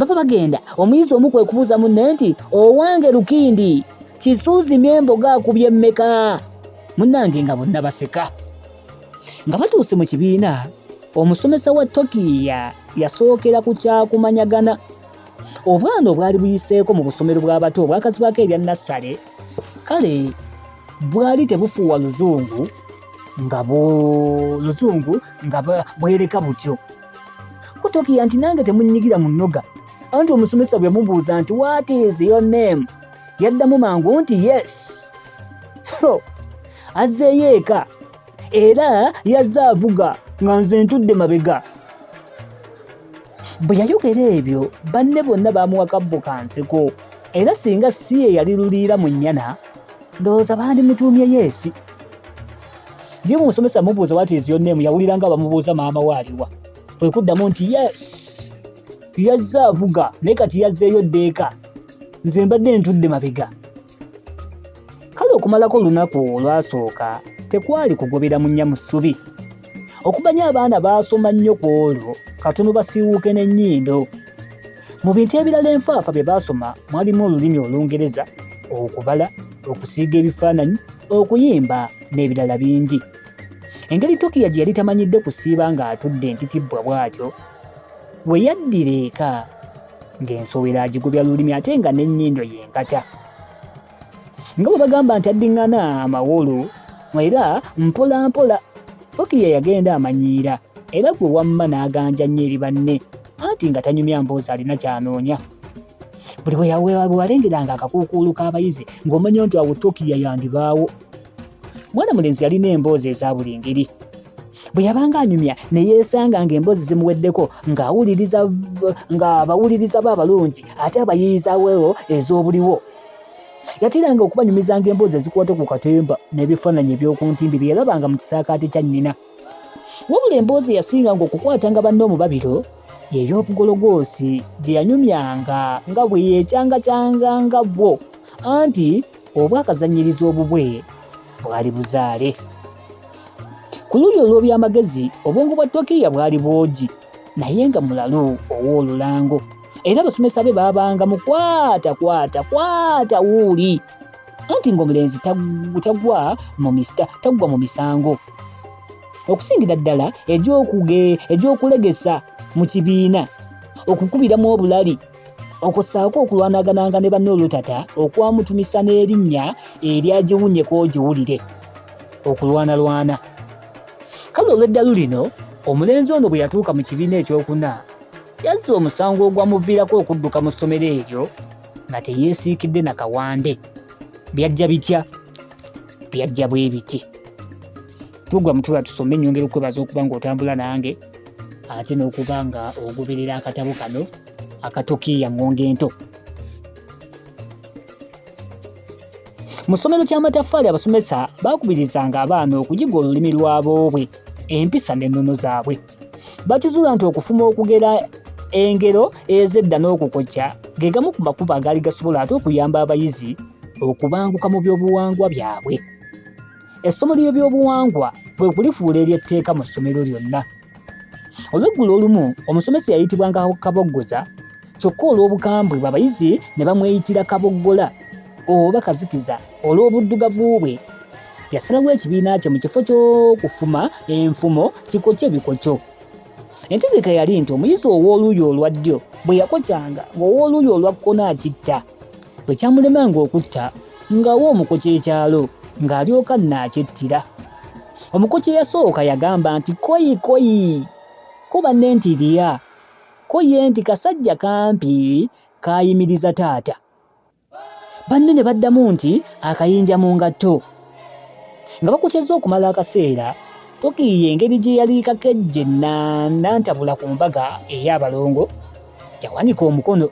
baba bagenda omuyizi omu kwe kubuuza munne nti owange Lukindi Kisuuzi myemboga akubye mmeka? Munnange nga bonna baseka. Nga batuuse mu kibiina omusomesa wa Tokiya yasookera ku kyakumanyagana. Obwana obwali buyiseeko mu busomero bw'abato obwakazibwako erya Nassale kale bwali tebufuuwa luzungu nga bwereka butyo. Ko Tokiya nti nange temunnyigira mu nnoga, anti omusomesa bwe mubuuza nti what is your name yaddamu mangu nti yes. So azzeeyo eka era yazze avuga nga nze ntudde mabega. Bwe yayogera ebyo banne bonna baamuwa kabbo ka nseko, era singa si ye yali luliira mu nnyana ndowooza bandimutuumye Yeesi. Ye omusomesa mubuuza what is your name yawulira nga bamubuuza maama waaliwa, kwe kuddamu nti yes. Yazze avuga naye kati yazzeeyo ddeeka, nze mbadde ntudde mabega. Kale okumalako olunaku olwasooka tekwali kugobera munnya mu ssubi. Okubanya abaana baasoma nnyo ku olwo katono basiiwuuke n'ennyindo. Mu bintu ebirala enfaafa bye baasoma mwalimu olulimi Olungereza, okubala, okusiiga ebifaananyi, okuyimba n'ebirala bingi. Engeri Tokiya gye yali tamanyidde kusiiba ng'atudde ntitibbwa bw'atyo, bwe yaddira eka ng'ensowera agigobya lulimi ate nga n'ennyindo yenkata. Nga bwe bagamba nti addiŋŋana amawolu, era mpola mpola Tokiya yagenda amanyiira, era gwe wamma n'aganja nnyo eri banne anti nga tanyumya mboozi alina ky'anoonya. Buli bwe walengeranga akakuukuulu k'abayizi ng'omanya nti awo Tokiya yandibaawo. Mwana mulenzi yalina emboozi eza buli ngeri. Bwe yabanga anyumya ne yeesanga ng'emboozi zimuweddeko ng'abawuliriza be abalungi ate abayiiyizaaweewo ez'obuliwo. Yatiranga okubanyumizanga emboozi ezikwata ku katemba n'ebifaananyi eby'oku ntimbi bye yalabanga mu kisaakaate kya nnyina. Wabula emboozi yasinganga okukwatanga banne omubabiro ey'obugologoosi gye yanyumyanga nga bwe yeekyangacanganga bwo, anti obwakazannyiriza obubwe bwali buzaale. Ku luuyi olw'ebyamagezi obwongo bwa Tokiya bwali bwogi naye nga mulalu ow'olulango, era abasomesa be baabanga mukwata wuuli, anti ng'omulenzi tagwa mu misango. Okusingira ddala egy'okulegesa mu kibiina, okukubiramu obulali, okussaako okulwanagananga ne banne olutata, okwamutumisa n'erinnya eryagiwunyeko ogiwulire, okulwanalwana. Kale olw'eddalu lino omulenzi ono bwe yatuuka mu kibiina ekyokuna yazza omusango ogwamuviirako okudduka mu ssomero eryo nga teyeesiikidde na kawande. Byajja bitya? Byajja bwe biti. Tugwa mutula tusome nnyongera okwebaza okuba ng'otambula nange ate n'okuba nga ogoberera akatabo kano aka Tokiya Ngonge Ento. Mu ssomero ky'amataffaali abasomesa baakubirizanga abaana okuyiga olulimi lw'aboobwe, empisa n'ennono zaabwe. Bakizuula nti okufuma okugera engero ez'edda n'okukokya ge gamu ku makubo agaali gasobola ate okuyamba abayizi okubanguka mu byobuwangwa byabwe. Essomo ly'ebyobuwangwa bwe kulifuula ery'etteeka mu ssomero lyonna. Olw'eggulo olumu omusomesa yayitibwanga Kaboggoza, kyokka olw'obukambwe abayizi ne bamweyitira Kaboggola oba Kazikiza olw'obuddugavu bwe. Yasalawo ekibiina kye mu kifo ky'okufuma enfumo kikokye ebikokyo. Entegeka yali nti omuyizi ow'oluuyi olwa ddyo bwe yakokyanga ng'ow'oluuyi olwa kkono akitta, bwe kyamulemanga okutta ng'awa omukokye ekyalo ng'alyoka nnaakyettira. Omukokye eyasooka yagamba nti koyi ko banne nti lya, ko ye nti kasajja kampi kaayimiriza taata. Banne ne baddamu nti akayinja mu ngatto. Nga bakutyeza okumala akaseera, Tokiya engeri gye yali kakejje nantabula ku mbaga ey'abalongo yawanika omukono.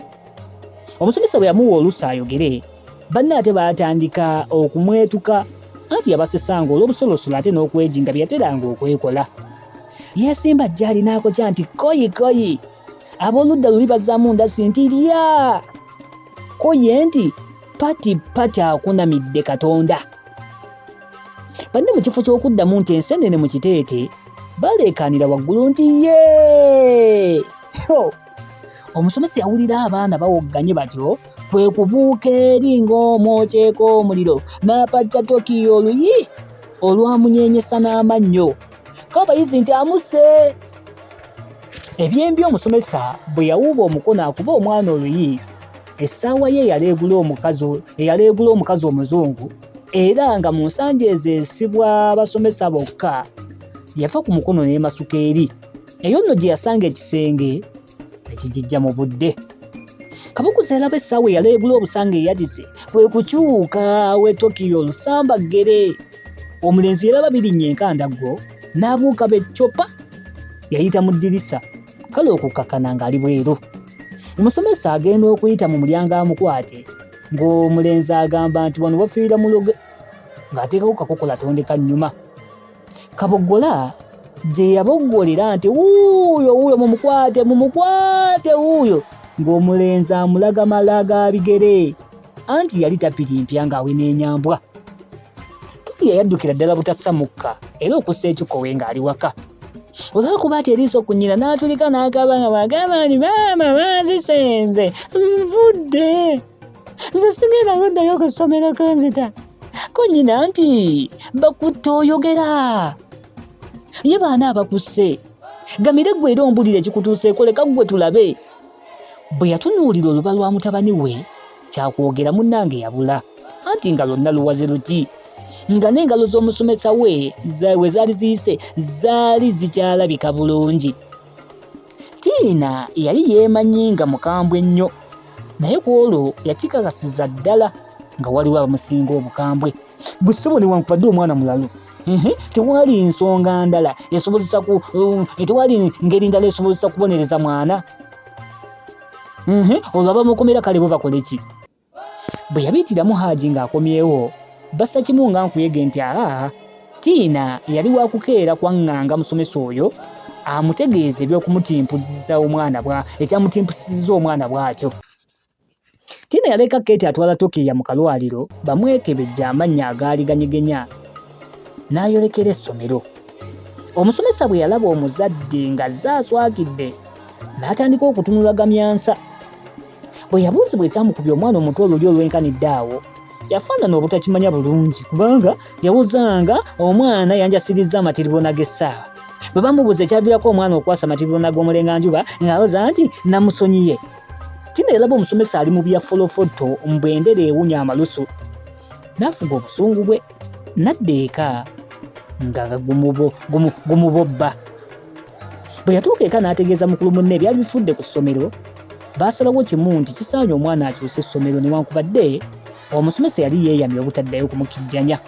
Omusomesa bwe yamuwa olusa ayogere, banne ate baatandika okumwetuka anti yabasesanga olw'obusolosolo ate n'okwejinga bye yateranga okwekola. Yeesimba ajjali n'akokya nti koyi, ab'oludda luli bazzaamu ndasi nti lya, ko ye nti pati akunamidde Katonda. Banne mu kifo ky'okuddamu nti enseenene mu kiteete baleekaanira waggulu nti yee. Omusomesa yawulira abaana bawogganye batyo kwe kubuuka eri ng'omwokyeko omuliro n'apajja Tokiyo oluyi olwamunyenyesa n'amannyo k'abayizi nti amuse. Ebyembi omusomesa bwe yawuuba omukono akuba omwana oluyi, essaawa ye eyaleegula omukazi omuzungu era nga mu nsanja ezo esibwa abasomesa bokka, yafa ku mukono n'emasuka eri. Eyo nno gye yasanga ekisenge ne kigijja mu budde. Kabukuzi eraba essaawa eyaleegula obusanga eyadize kwe kukyuka we Tokiyo olusambaggere. Omulenzi yaraba birinnya enkandaggo n'abuuka beccopa, yayita mu ddirisa kale okukakkana ng'ali bweru. Omusomesa agenda okuyita mu mulyango amukwate, ng'omulenzi agamba nti wano wafiira muloge, ng'ateekako kakokola tondeka nnyuma. Kaboggola gye yaboggolera nti wuuyo mumukwate wuuyo, ng'omulenzi amulaga malaga bigere, anti yali tapirimpya ng'awena enyambwa. Tokiyo yaddukira ddala butassa mukka era okussa ekikowe ng'ali waka. Olwakuba ati eriiso ku nnyina n'atulika n'akaaba nga bw'agamba nti maama banzisenze, nvudde, nze sigenda kuddayo ku ssomero kanzita. Ko nnyina nti bakutte oyogera, ye baana abakusse, gamire ggwe era ombulire ekikutuuseeko, leka ggwe tulabe. Bwe yatunuulira oluba lwa mutabani we kyakwogera munnange yabula, anti nga lwonna luwaze luti, nga n'engalo z'omusomesa we we zaali ziyise zaali zikyalabika bulungi. Tiina yali yeemanyi nga mukambwe ennyo, naye ku olwo yakikakasiza ddala nga waliwo abamusinga obukambwe. Bwe ssebo newankubadde omwana mulalu, tewali nsonga ndala esobozesa tewali ngeri ndala esobozesa kubonereza mwana. Olwo abamukomera kale bo bakole ki? Bwe yabiyitiramu Haji ng'akomyewo, bassa kimu nga nkuyege nti Tiina yali wakukeera kwaŋŋanga musomesa oyo amutegeeza ekyamutimpusizza omwana bw'atyo. Tiina yaleka Keeti atwala Tokiyo mu kalwaliro bamwekebejja amannya agaali ganyegenya, n'ayolekera essomero. Omusomesa bwe yalaba omuzadde nga azze aswagidde, n'atandika okutunula gamyansa. Bwe yabuuzibwa ekyamukubye omwana omutwe oluli olwenkanidde awo, yafaanana obutakimanya bulungi kubanga yawuzanga omwana yanjasirizza amatiribona g'essaawa. Bwe bamubuuza ekyaviirako omwana okwasa amatiribona g'omulenganjuba ng'awoza nti namusonyiye. Tiina yalaba omusomesa ali mu byaffolofoto mu bwendera ewunya amalusu, n'afuga obusungu bwe n'adda eka nga gumubobba. Bwe yatuuka eka n'ategeeza mukulu munne ebyali bifudde ku ssomero, baasalawo kimu nti kisaanye omwana akyuse essomero newankubadde omusomesa yali yeeyamye obutaddayo kumukijjanya.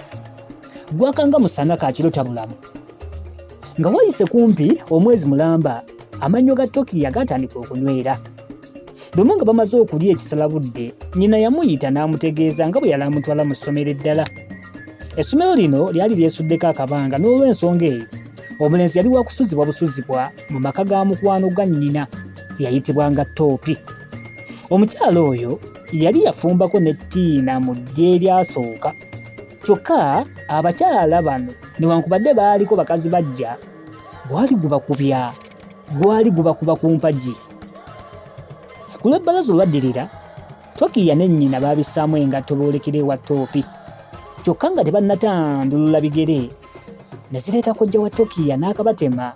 Gwakanga musana kaakiro tabulamu. Nga wayise kumpi omwezi mulamba, amannyo ga Tokiyo gatandika okunywera. Lumu nga bamaze okulya ekisalabudde, nnyina yamuyita n'amutegeeza nga bwe yali amutwala mu ssomero eddala. Essomero lino lyali lyesuddeko akabanga, n'olw'ensonga eyo omulenzi yali wakusuzibwa busuzibwa mu maka ga mukwano gwa nnyina eyayitibwanga Toopi. Omukyala oyo yali yafumbako ne Tiina mu ddya eryasooka, kyokka abakyala bano newankubadde baaliko bakazi bajja, gwali gubakuba ku mpagi. Ku lw'ebbalaza olwaddirira, Tokiyo ne nnyina baabissaamu engatto boolekera ewa Toopi, kyokka nga tebannatandulula bigere ne zireeta kojja wa Tokiyo n'akabatema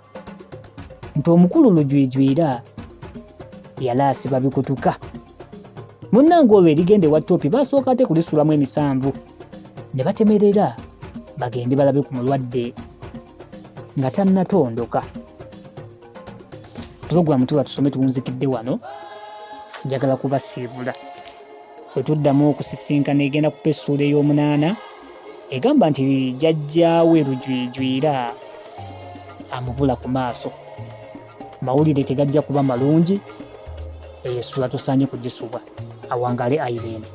nti omukulu lujwijwira yali asiba bikutuka. Munnange olwo erigenda ewa Toopi baasooka ate kulisulamu emisanvu ne batemerera bagende balabe ku mulwadde nga tannatondoka. Pulogulaamu tuba tusome tuwunzikidde wano. Njagala kubasiibula bwe tuddamu okusisinkana egenda ku episode ey'omunaana egamba nti jjajjaawe lujwijwira amubula ku maaso. Mawulire tegajja kuba malungi, essula tosaanye kugisubwa. Awangaale Irene.